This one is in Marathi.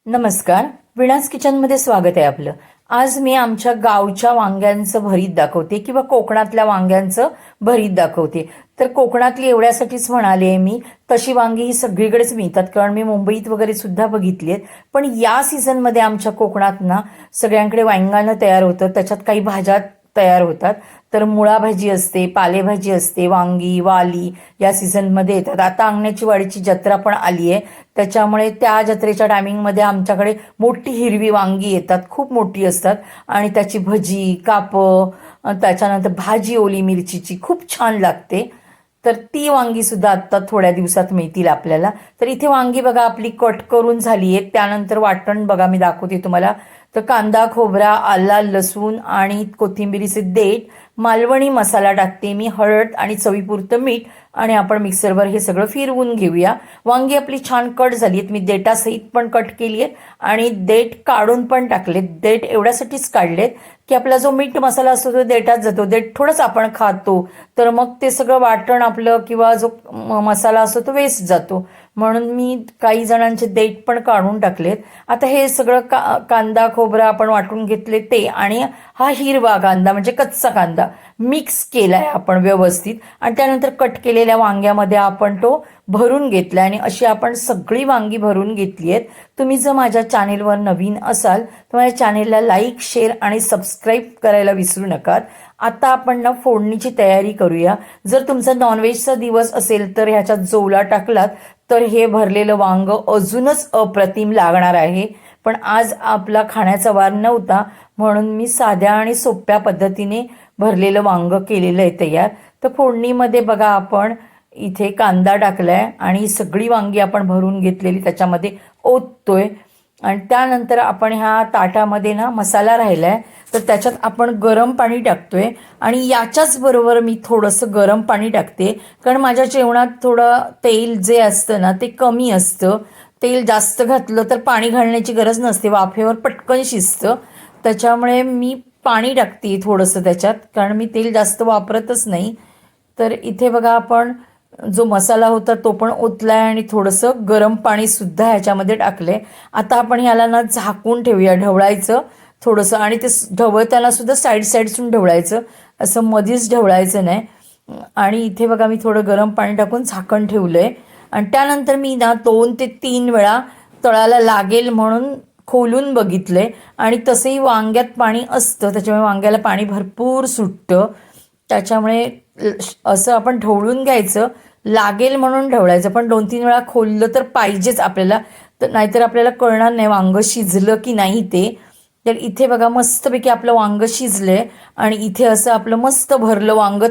नमस्कार. विणास किचनमध्ये स्वागत आहे आपलं. आज मी आमच्या गावच्या वांग्यांचं भरीत दाखवते किंवा कोकणातल्या वांग्यांचं भरीत दाखवते. तर कोकणातली एवढ्यासाठीच म्हणाले आहे मी. तशी वांगी ही सगळीकडेच मिळतात, कारण मी मुंबईत वगैरे सुद्धा बघितली आहेत. पण या सीझनमध्ये आमच्या कोकणात ना सगळ्यांकडे वांगानं तयार होतं. त्याच्यात काही भाज्या तयार होतात. तर मुळा भाजी असते, पालेभाजी असते, वांगी, वाली या सीझनमध्ये येतात. आता अंगण्याची वाडीची जत्रा पण आली आहे, त्याच्यामुळे त्या जत्रेच्या टायमिंगमध्ये आमच्याकडे मोठी हिरवी वांगी येतात, खूप मोठी असतात. आणि त्याची भजी, कापं, त्याच्यानंतर भाजी ओली मिरचीची खूप छान लागते. तर ती वांगी सुद्धा आत्ता थोड्या दिवसात मिळतील आपल्याला. तर इथे वांगी बघा आपली कट करून झाली आहे. त्यानंतर वाटण बघा मी दाखवते तुम्हाला. तर कांदा, खोबरा, आला, लसूण आणि कोथिंबिरीचे देठ, मालवणी मसाला टाकते मी, हळद आणि चवीपुरतं मीठ, आणि आपण मिक्सरवर हे सगळं फिरवून घेऊया. वांगी आपली छान कट झाली आहेत. मी देठासहित पण कट केली आहेत आणि देठ काढून पण टाकलेत. देठ एवढ्यासाठीच काढलेत की आपला जो मीठ मसाला असतो तो देठात जातो. देठ थोडंच आपण खातो, तर मग ते सगळं वाटण आपलं किंवा जो मसाला असतो तो वेस्ट जातो. म्हणून मी काही जणांचे देठ पण काढून टाकलेत. आता हे सगळं कांदा खोबरा आपण वाटून घेतले ते, आणि हा हिरवा कांदा म्हणजे कच्चा कांदा मिक्स केलाय आपण व्यवस्थित, आणि त्यानंतर कट केलेल्या वांग्यामध्ये आपण तो भरून घेतला. आणि अशी आपण सगळी वांगी भरून घेतली आहेत. तुम्ही जर माझ्या चॅनेलवर नवीन असाल तर माझ्या चॅनेलला लाईक, शेअर आणि सबस्क्राईब करायला विसरू नका. आता आपण ना फोडणीची तयारी करूया. जर तुमचा नॉनव्हेजचा दिवस असेल तर ह्याच्यात जोला टाकलात तर हे भरलेलं वांग अजूनच अप्रतिम लागणार आहे. पण आज आपला खाण्याचा वार नव्हता, म्हणून मी साध्या आणि सोप्या पद्धतीने भरलेलं वांग केलेलं आहे तयार. तर फोडणीमध्ये बघा आपण इथे कांदा टाकलाय आणि सगळी वांगी आपण भरून घेतलेली त्याच्यामध्ये ओततोय. आणि त्यानंतर आपण ह्या ताटामध्ये ना मसाला राहिलाय, तर त्याच्यात आपण गरम पाणी टाकतोय. आणि याच्याच बरोबर मी थोडंसं गरम पाणी टाकते, कारण माझ्या जेवणात थोडं तेल जे असतं ना ते कमी असतं. तेल जास्त घातलं तर पाणी घालण्याची गरज नसते, वाफेवर पटकन शिजतं. त्याच्यामुळे मी पाणी टाकते थोडंसं त्याच्यात, कारण मी तेल जास्त वापरतच नाही. तर इथे बघा आपण जो मसाला होता तो पण ओतलाय आणि थोडंसं गरम पाणी सुद्धा ह्याच्यामध्ये टाकलंय. आता आपण ह्याला ना झाकून ठेवूया, ढवळायचं थोडंसं. आणि ते ढवळताना सुद्धा साईडसून ढवळायचं, असं मधीच ढवळायचं नाही. आणि इथे बघा मी थोडं गरम पाणी टाकून झाकण ठेवलंय. आणि त्यानंतर मी ना 2 ते 3 वेळा तळाला लागेल म्हणून खोलून बघितलंय. आणि तसंही वांग्यात पाणी असतं, त्याच्यामुळे वांग्याला पाणी भरपूर सुटतं. त्याच्यामुळे असं आपण ढवळून घ्यायचं, लागेल म्हणून ढवळायचं. पण 2-3 वेळा खोललं तर पाहिजेच आपल्याला, तर नाहीतर आपल्याला कळणार नाही वांग शिजलं की नाही ते. तर इथे बघा मस्तपैकी आपलं वांग शिजलंय आणि इथे असं आपलं मस्त भरलं वांग